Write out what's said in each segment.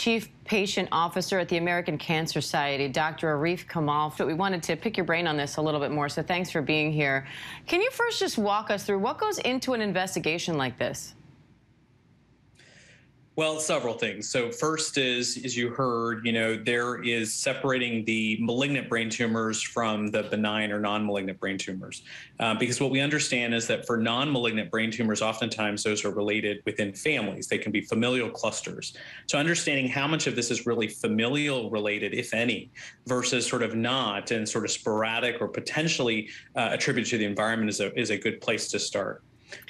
Chief Patient Officer at the American Cancer Society, Dr. Arif Kamal. We wanted to pick your brain on this a little bit more, so thanks for being here. Can you first just walk us through what goes into an investigation like this? Well, several things. So first is, as you heard, there is separating the malignant brain tumors from the benign or non-malignant brain tumors. Because what we understand is that for non-malignant brain tumors, oftentimes those are related within families. They can be familial clusters. So understanding how much of this is really familial related, if any, versus sort of not and sort of sporadic or potentially attributed to the environment is a good place to start.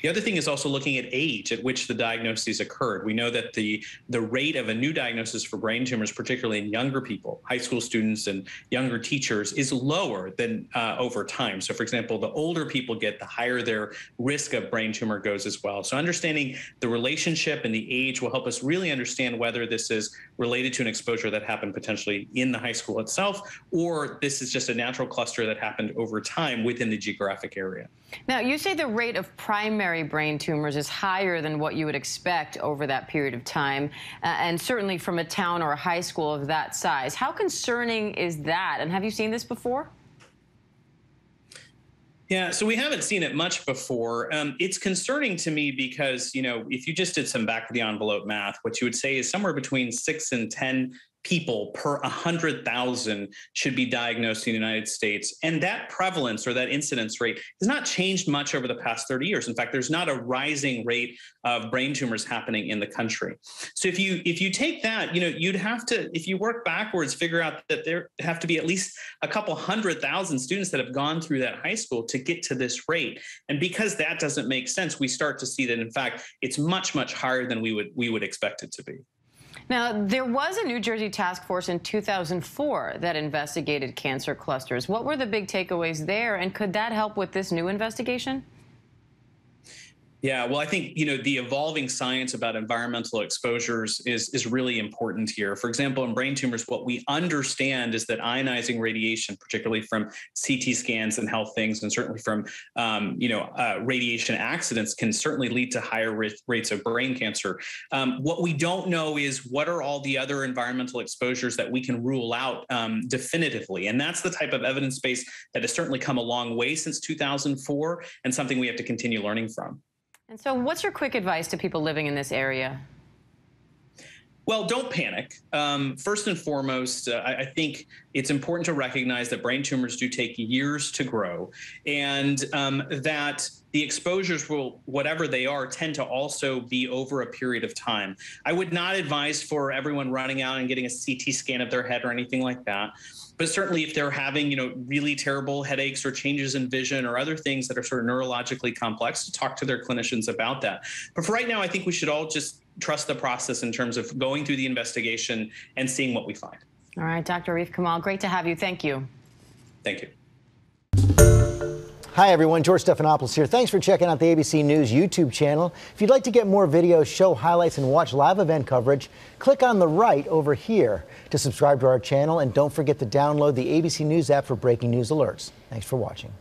The other thing is also looking at age at which the diagnoses occurred. We know that the rate of a new diagnosis for brain tumors, particularly in younger people, high school students and younger teachers, is lower than over time. So, for example, the older people get, the higher their risk of brain tumor goes as well. So understanding the relationship and the age will help us really understand whether this is related to an exposure that happened potentially in the high school itself, or this is just a natural cluster that happened over time within the geographic area. Now, you say the rate of primary brain tumors is higher than what you would expect over that period of time, and certainly from a town or a high school of that size. How concerning is that, and have you seen this before? Yeah, so we haven't seen it much before. It's concerning to me because, if you just did some back of the envelope math, what you would say is somewhere between 6 and 10 people per 100,000 should be diagnosed in the United States. And that prevalence or that incidence rate has not changed much over the past 30 years. In fact, there's not a rising rate of brain tumors happening in the country. So if you take that, you'd have to, if you work backwards, figure out that there have to be at least a couple 100,000 students that have gone through that high school to get to this rate. And because that doesn't make sense, we start to see that, in fact, it's much, much higher than we would expect it to be. Now, there was a New Jersey task force in 2004 that investigated cancer clusters. What were the big takeaways there, and could that help with this new investigation? Yeah, well, I think, the evolving science about environmental exposures is really important here. For example, in brain tumors, what we understand is that ionizing radiation, particularly from CT scans and health things, and certainly from, radiation accidents, can certainly lead to higher rates of brain cancer. What we don't know is what are all the other environmental exposures that we can rule out definitively. And that's the type of evidence base that has certainly come a long way since 2004 and something we have to continue learning from. And so what's your quick advice to people living in this area? Well, don't panic. First and foremost, I think it's important to recognize that brain tumors do take years to grow, and that the exposures will, whatever they are, tend to also be over a period of time. I would not advise for everyone running out and getting a CT scan of their head or anything like that. But certainly if they're having, really terrible headaches or changes in vision or other things that are sort of neurologically complex, to talk to their clinicians about that. But for right now, I think we should all just trust the process in terms of going through the investigation and seeing what we find. All right, Dr. Arif Kamal, great to have you. Thank you. Thank you. Hi, everyone. George Stephanopoulos here. Thanks for checking out the ABC News YouTube channel. If you'd like to get more videos, show highlights, and watch live event coverage, click on the right over here to subscribe to our channel. And don't forget to download the ABC News app for breaking news alerts. Thanks for watching.